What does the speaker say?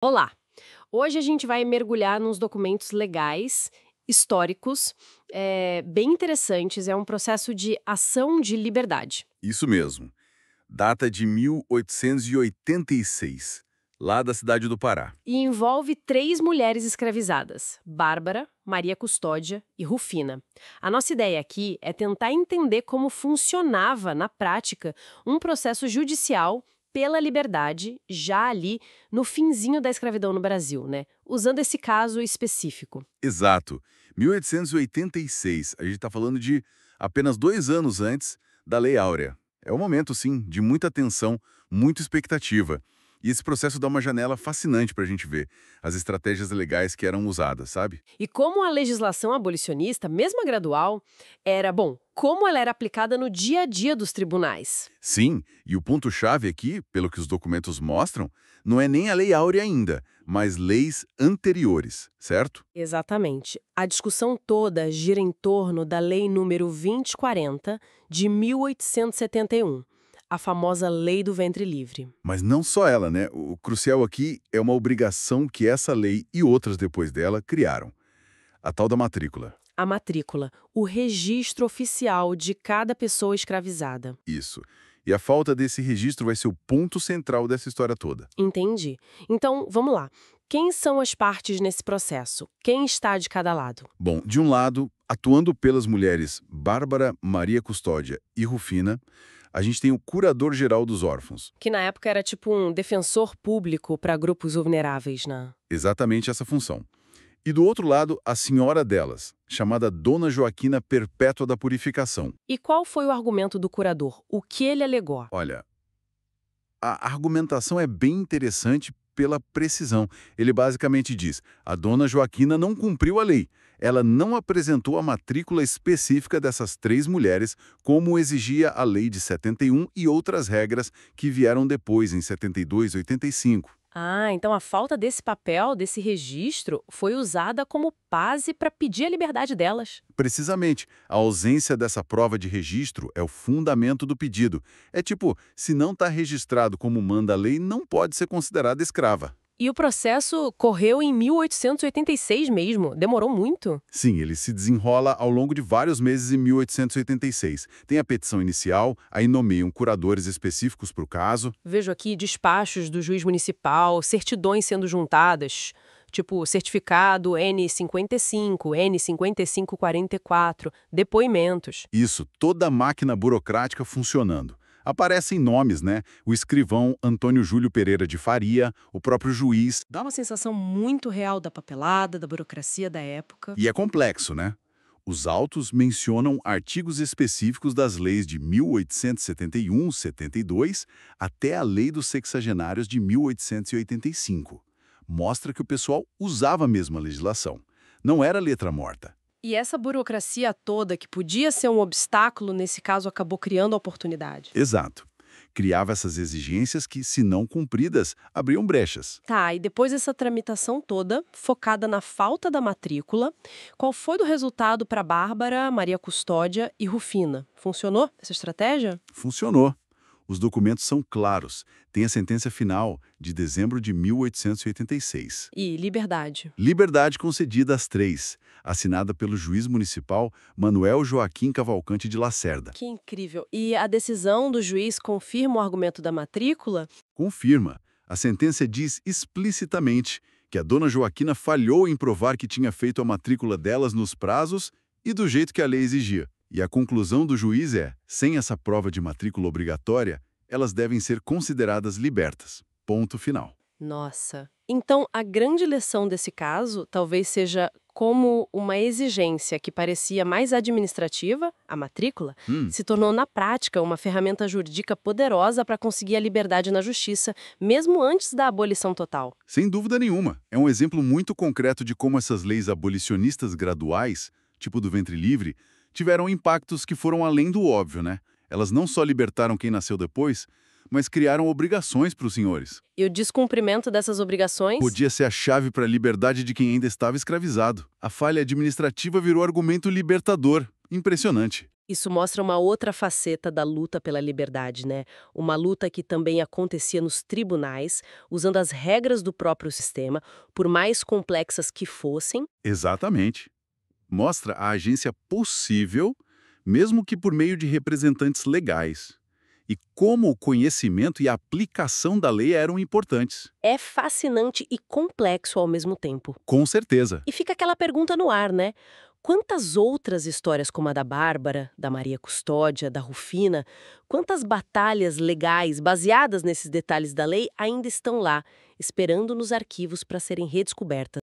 Olá! Hoje a gente vai mergulhar nos documentos legais, históricos, bem interessantes. É um processo de ação de liberdade. Isso mesmo. Data de 1886, lá da cidade do Pará. E envolve três mulheres escravizadas: Bárbara, Maria Custódia e Rufina. A nossa ideia aqui é tentar entender como funcionava, na prática, um processo judicial pela liberdade, já ali no finzinho da escravidão no Brasil, né? Usando esse caso específico. Exato. 1886, a gente está falando de apenas 2 anos antes da Lei Áurea. É um momento, sim, de muita tensão, muita expectativa. E esse processo dá uma janela fascinante para a gente ver as estratégias legais que eram usadas, sabe? E como a legislação abolicionista, mesmo a gradual, como ela era aplicada no dia a dia dos tribunais. Sim, e o ponto-chave aqui, pelo que os documentos mostram, não é nem a Lei Áurea ainda, mas leis anteriores, certo? Exatamente. A discussão toda gira em torno da Lei número 2040 de 1871, a famosa Lei do Ventre Livre. Mas não só ela, né? O crucial aqui é uma obrigação que essa lei e outras depois dela criaram. A tal da matrícula. A matrícula, o registro oficial de cada pessoa escravizada. Isso. E a falta desse registro vai ser o ponto central dessa história toda. Entendi. Então, vamos lá. Quem são as partes nesse processo? Quem está de cada lado? Bom, de um lado, atuando pelas mulheres Bárbara, Maria Custódia e Rufina, a gente tem o curador-geral dos órfãos. Que na época era tipo um defensor público para grupos vulneráveis, né? Exatamente essa função. E do outro lado, a senhora delas, chamada Dona Joaquina Perpétua da Purificação. E qual foi o argumento do curador? O que ele alegou? Olha, a argumentação é bem interessante pela precisão. Ele basicamente diz: a dona Joaquina não cumpriu a lei. Ela não apresentou a matrícula específica dessas três mulheres, como exigia a lei de 71 e outras regras que vieram depois, em 72 e 85. Ah, então a falta desse papel, desse registro, foi usada como base para pedir a liberdade delas. Precisamente, a ausência dessa prova de registro é o fundamento do pedido. É tipo, se não está registrado como manda a lei, não pode ser considerada escrava. E o processo correu em 1886 mesmo. Demorou muito. Sim, ele se desenrola ao longo de vários meses em 1886. Tem a petição inicial, aí nomeiam curadores específicos para o caso. Vejo aqui despachos do juiz municipal, certidões sendo juntadas, tipo certificado N55, N5544, depoimentos. Isso, toda a máquina burocrática funcionando. Aparecem nomes, né? O escrivão Antônio Júlio Pereira de Faria, o próprio juiz. Dá uma sensação muito real da papelada, da burocracia da época. E é complexo, né? Os autos mencionam artigos específicos das leis de 1871, 72, até a Lei dos Sexagenários de 1885. Mostra que o pessoal usava mesmo a legislação. Não era letra morta. E essa burocracia toda, que podia ser um obstáculo, nesse caso acabou criando oportunidade. Exato. Criava essas exigências que, se não cumpridas, abriam brechas. Tá, e depois dessa tramitação toda, focada na falta da matrícula, qual foi o resultado para Bárbara, Maria Custódia e Rufina? Funcionou essa estratégia? Funcionou. Os documentos são claros. Tem a sentença final, de dezembro de 1886. E liberdade. Liberdade concedida às três, assinada pelo juiz municipal Manuel Joaquim Cavalcante de Lacerda. Que incrível. E a decisão do juiz confirma o argumento da matrícula? Confirma. A sentença diz explicitamente que a dona Joaquina falhou em provar que tinha feito a matrícula delas nos prazos e do jeito que a lei exigia. E a conclusão do juiz é: sem essa prova de matrícula obrigatória, elas devem ser consideradas libertas. Ponto final. Nossa. Então, a grande lição desse caso talvez seja como uma exigência que parecia mais administrativa, a matrícula, Hum, se tornou na prática uma ferramenta jurídica poderosa para conseguir a liberdade na justiça, mesmo antes da abolição total. Sem dúvida nenhuma. É um exemplo muito concreto de como essas leis abolicionistas graduais, tipo do ventre livre, tiveram impactos que foram além do óbvio, né? Elas não só libertaram quem nasceu depois, mas criaram obrigações para os senhores. E o descumprimento dessas obrigações? Podia ser a chave para a liberdade de quem ainda estava escravizado. A falha administrativa virou argumento libertador. Impressionante. Isso mostra uma outra faceta da luta pela liberdade, né? Uma luta que também acontecia nos tribunais, usando as regras do próprio sistema, por mais complexas que fossem. Exatamente. Mostra a agência possível, mesmo que por meio de representantes legais. E como o conhecimento e a aplicação da lei eram importantes. É fascinante e complexo ao mesmo tempo. Com certeza. E fica aquela pergunta no ar, né? Quantas outras histórias como a da Bárbara, da Maria Custódia, da Rufina, quantas batalhas legais baseadas nesses detalhes da lei ainda estão lá, esperando nos arquivos para serem redescobertas?